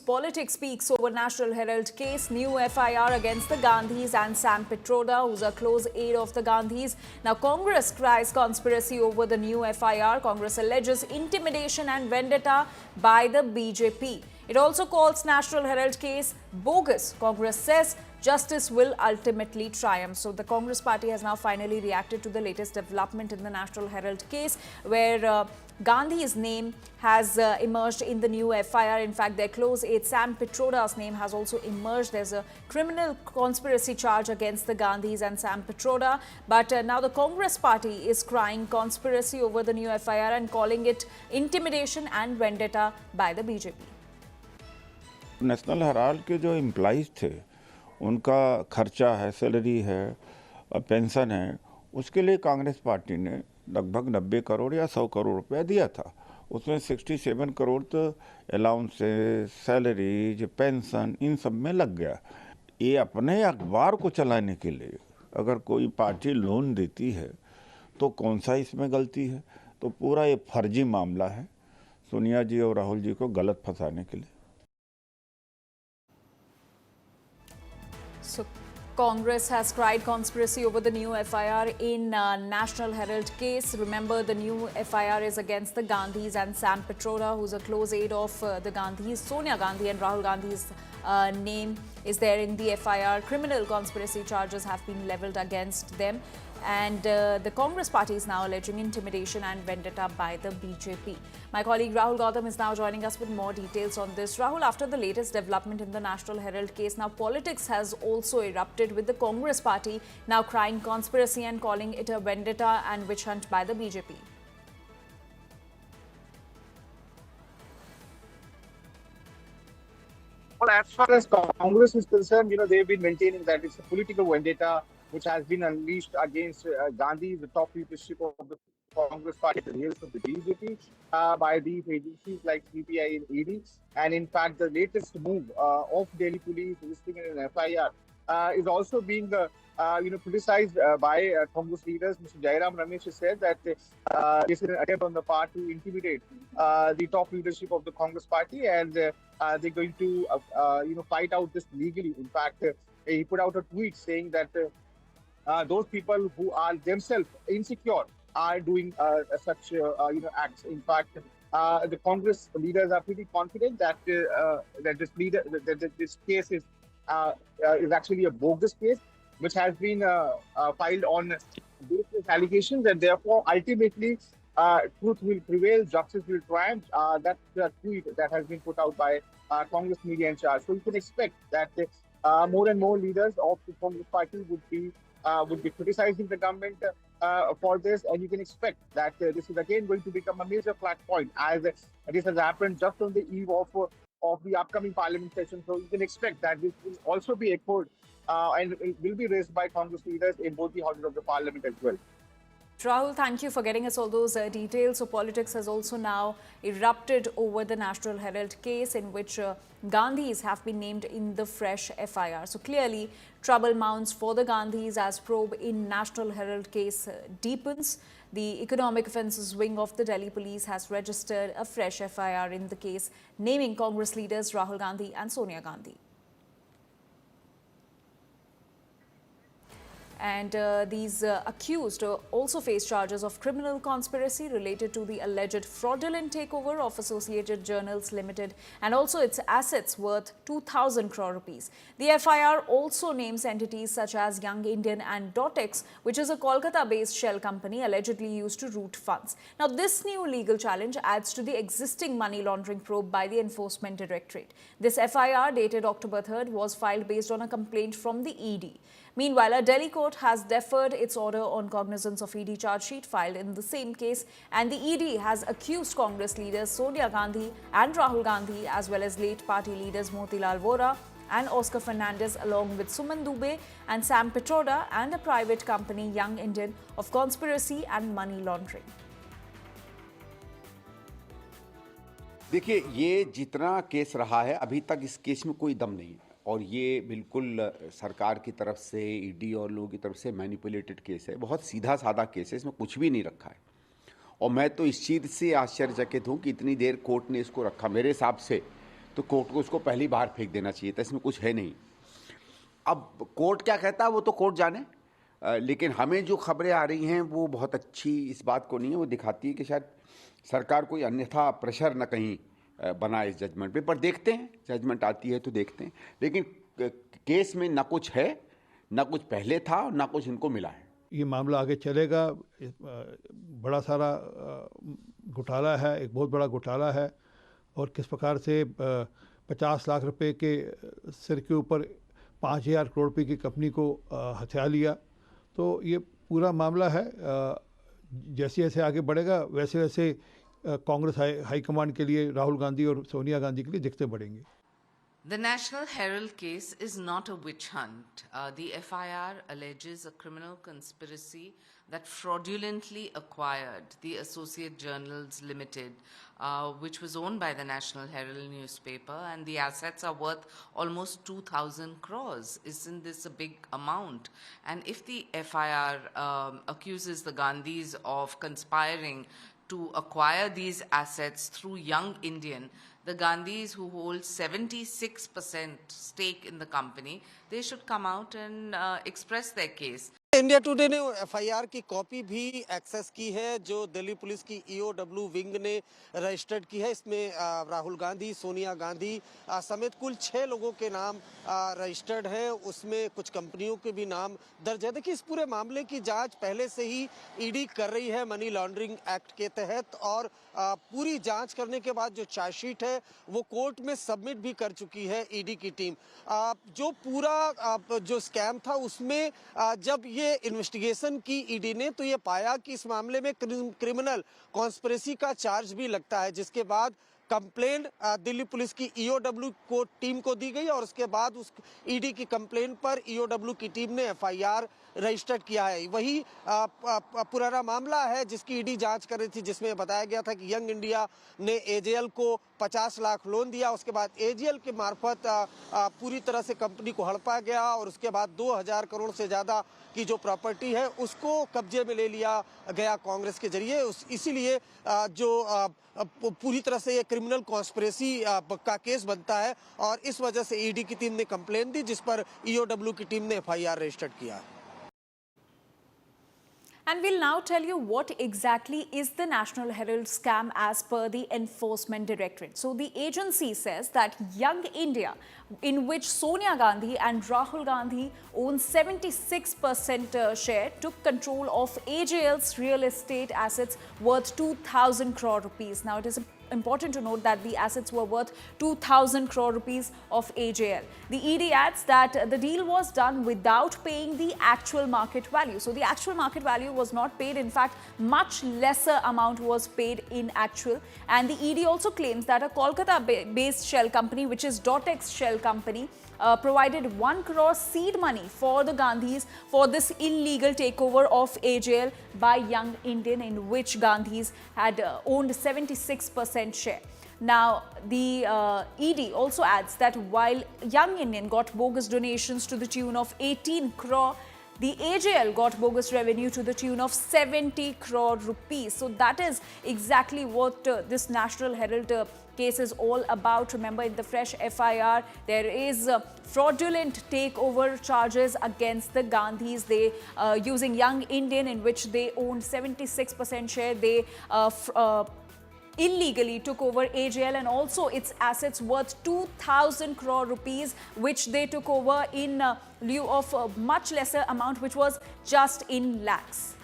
Politics speaks over National Herald case. New FIR against the Gandhis and Sam Pitroda, who's a close aide of the Gandhis. Now, Congress cries conspiracy over the new FIR. Congress alleges intimidation and vendetta by the BJP. It also calls National Herald case bogus. Congress says justice will ultimately triumph. So the Congress party has now finally reacted to the latest development in the National Herald case, where Gandhi's name has emerged in the new FIR. In fact, their close aide Sam Pitroda's name has also emerged. There's a criminal conspiracy charge against the Gandhis and Sam Pitroda. But now the Congress party is crying conspiracy over the new FIR and calling it intimidation and vendetta by the BJP. National Herald के जो employees थे उनका खर्चा है, salary है, pension है, उसके लिए कांग्रेस पार्टी ने लगभग 90 करोड़ या 100 करोड़ रुपया दिया था। उसमें 67 करोड़ तो अलाउंसेस, सैलरीज, पेंशन इन सब में लग गया। ये अपने अखबार को चलाने के लिए अगर कोई पार्टी लोन देती है तो कौन सा इसमें गलती है? तो पूरा ये फर्जी मामला है सोनिया जी और राहुल जी को गलत फंसाने के लिए। So, Congress has cried conspiracy over the new FIR in National Herald case. Remember, the new FIR is against the Gandhis and Sam Pitroda, who's a close aide of the Gandhis. Sonia Gandhi and Rahul Gandhi's name is there in the FIR. Criminal conspiracy charges have been levelled against them. And the Congress party is now alleging intimidation and vendetta by the BJP. My colleague Rahul Gautam is now joining us with more details on this. Rahul, after the latest development in the National Herald case, now politics has also erupted, with the Congress party now crying conspiracy and calling it a vendetta and witch hunt by the BJP. Well, as far as Congress is concerned, they've been maintaining that it's a political vendetta which has been unleashed against Gandhi, the top leadership of the Congress party, the leaders of the BJP, by these agencies like CBI and ED. And in fact, the latest move of Delhi police listing in an FIR is also being criticized by Congress leaders. Mr. Jairam Ramesh has said that this is an attempt on the part to intimidate the top leadership of the Congress party, and they're going to fight out this legally. In fact, he put out a tweet saying that those people who are themselves insecure are doing such acts. In fact, the Congress leaders are pretty confident that this case is actually a bogus case, which has been filed on baseless allegations, and therefore ultimately truth will prevail, justice will triumph. That's the tweet that has been put out by Congress media in charge. So you can expect that more and more leaders of the Congress party would be criticizing the government for this, and you can expect that this is again going to become a major flashpoint, as this has happened just on the eve of the upcoming parliament session. So you can expect that this will also be echoed and will be raised by Congress leaders in both the houses of the parliament as well. Rahul, thank you for getting us all those details. So politics has also now erupted over the National Herald case, in which Gandhis have been named in the fresh FIR. So clearly, trouble mounts for the Gandhis as probe in National Herald case deepens. The Economic Offences Wing of the Delhi Police has registered a fresh FIR in the case, naming Congress leaders Rahul Gandhi and Sonia Gandhi. And these accused also face charges of criminal conspiracy related to the alleged fraudulent takeover of Associated Journals Limited and also its assets worth 2,000 crore rupees. The FIR also names entities such as Young Indian and Dotex, which is a Kolkata-based shell company allegedly used to route funds. Now, this new legal challenge adds to the existing money laundering probe by the Enforcement Directorate. This FIR, dated October 3rd, was filed based on a complaint from the ED. Meanwhile, a Delhi court has deferred its order on cognizance of ED charge sheet filed in the same case, and the ED has accused Congress leaders Sonia Gandhi and Rahul Gandhi, as well as late party leaders Motilal Vora and Oscar Fernandez, along with Suman Dubey and Sam Pitroda and a private company, Young Indian, of conspiracy and money laundering. देखिए, ये जितना case रहा है, अभी तक इस case में कोई दम नहीं है और ये बिल्कुल सरकार की तरफ से, ईडी और लोगों की तरफ से मैनिपुलेटेड केस है। बहुत सीधा साधा केस है, इसमें कुछ भी नहीं रखा है और मैं तो इस चीज़ से आश्चर्यचकित हूँ कि इतनी देर कोर्ट ने इसको रखा। मेरे हिसाब से तो कोर्ट को उसको पहली बार फेंक देना चाहिए था, इसमें कुछ है नहीं। अब कोर्ट क्या कहता है वो तो कोर्ट जाने, लेकिन हमें जो खबरें आ रही हैं वो बहुत अच्छी इस बात को नहीं है, वो दिखाती है कि शायद सरकार कोई अन्यथा प्रेशर न कहीं बनाए इस जजमेंट पे, पर देखते हैं, जजमेंट आती है तो देखते हैं। लेकिन केस में ना कुछ है, ना कुछ पहले था, ना कुछ इनको मिला है। ये मामला आगे चलेगा। बड़ा सारा घोटाला है, एक बहुत बड़ा घोटाला है, और किस प्रकार से 50 लाख रुपए के सिर के ऊपर 5,000 करोड़ रुपए की कंपनी को हथिया लिया। तो ये पूरा मामला है, जैसे जैसे आगे बढ़ेगा वैसे वैसे कांग्रेस हाईकमांड के लिए, राहुल गांधी और सोनिया गांधी के लिए दिक्कतें बढ़ेंगी। The National Herald case is not a witch hunt. The FIR alleges a criminal conspiracy that fraudulently acquired the Associate Journals Limited, which was owned by the National Herald newspaper, and the assets are worth almost 2,000 crores. Isn't this a big amount? And if the FIR accuses the Gandhis of conspiring to acquire these assets through Young Indian, the Gandhis who hold 76% stake in the company, they should come out and express their case. India today ने FIR की copy भी access की है जो Delhi police की EOW wing ने registered की है। इसमें राहुल गांधी, सोनिया गांधी समेत कुल 6 लोगों के नाम रजिस्टर्ड है। उसमें कुछ कंपनियों के भी नाम दर्ज है। देखिए, इस पूरे मामले की जांच पहले से ही ईडी कर रही है मनी लॉन्ड्रिंग एक्ट के तहत, और पूरी जांच करने के बाद जो चार्जशीट है वो कोर्ट में सबमिट भी कर चुकी है ईडी की टीम। जो पूरा जो स्कैम था उसमें जब ये इन्वेस्टिगेशन की ईडी ने तो ये पाया कि इस मामले में क्रिमिनल कॉन्स्पिरेसी का चार्ज भी लगता है, जिसके बाद कंप्लेंट दिल्ली पुलिस की ईओडब्ल्यू को टीम को दी गई, और उसके बाद उस ईडी की कंप्लेंट पर ईओडब्ल्यू की टीम ने एफआईआर रजिस्टर्ड किया है। वही पुराना मामला है जिसकी ईडी जांच कर रही थी, जिसमें बताया गया था कि यंग इंडिया ने एजेएल को 50 लाख लोन दिया। उसके बाद एजेएल के मार्फत पूरी तरह से कंपनी को हड़पा गया, और उसके बाद 2,000 करोड़ से ज़्यादा की जो प्रॉपर्टी है उसको कब्जे में ले लिया गया कांग्रेस के जरिए। इसीलिए जो पूरी तरह से ये क्रिमिनल कॉन्स्पिरेसी का केस बनता है, और इस वजह से ईडी की टीम ने कंप्लेंट दी, जिस पर ईओडब्ल्यू की टीम ने एफआईआर रजिस्टर्ड किया है। And we'll now tell you what exactly is the National Herald scam as per the Enforcement Directorate. So the agency says that Young India, in which Sonia Gandhi and Rahul Gandhi own 76% share, took control of AJL's real estate assets worth 2,000 crore rupees. Now it is important to note that the assets were worth 2,000 crore rupees of AJL. The ED adds that the deal was done without paying the actual market value. So the actual market value was not paid. In fact, much lesser amount was paid in actual. And the ED also claims that a Kolkata-based shell company, which is Dotex Shell Company, provided 1 crore seed money for the Gandhis for this illegal takeover of AJL by Young Indian, in which Gandhis had owned 76% share. Now, the ED also adds that while Young Indian got bogus donations to the tune of 18 crore, the AJL got bogus revenue to the tune of 70 crore rupees. So that is exactly what this National Herald case is all about. Remember, in the fresh FIR, there is fraudulent takeover charges against the Gandhis. They using Young Indian, in which they owned 76% share. They illegally took over AJL and also its assets worth 2,000 crore rupees, which they took over in lieu of a much lesser amount, which was just in lakhs.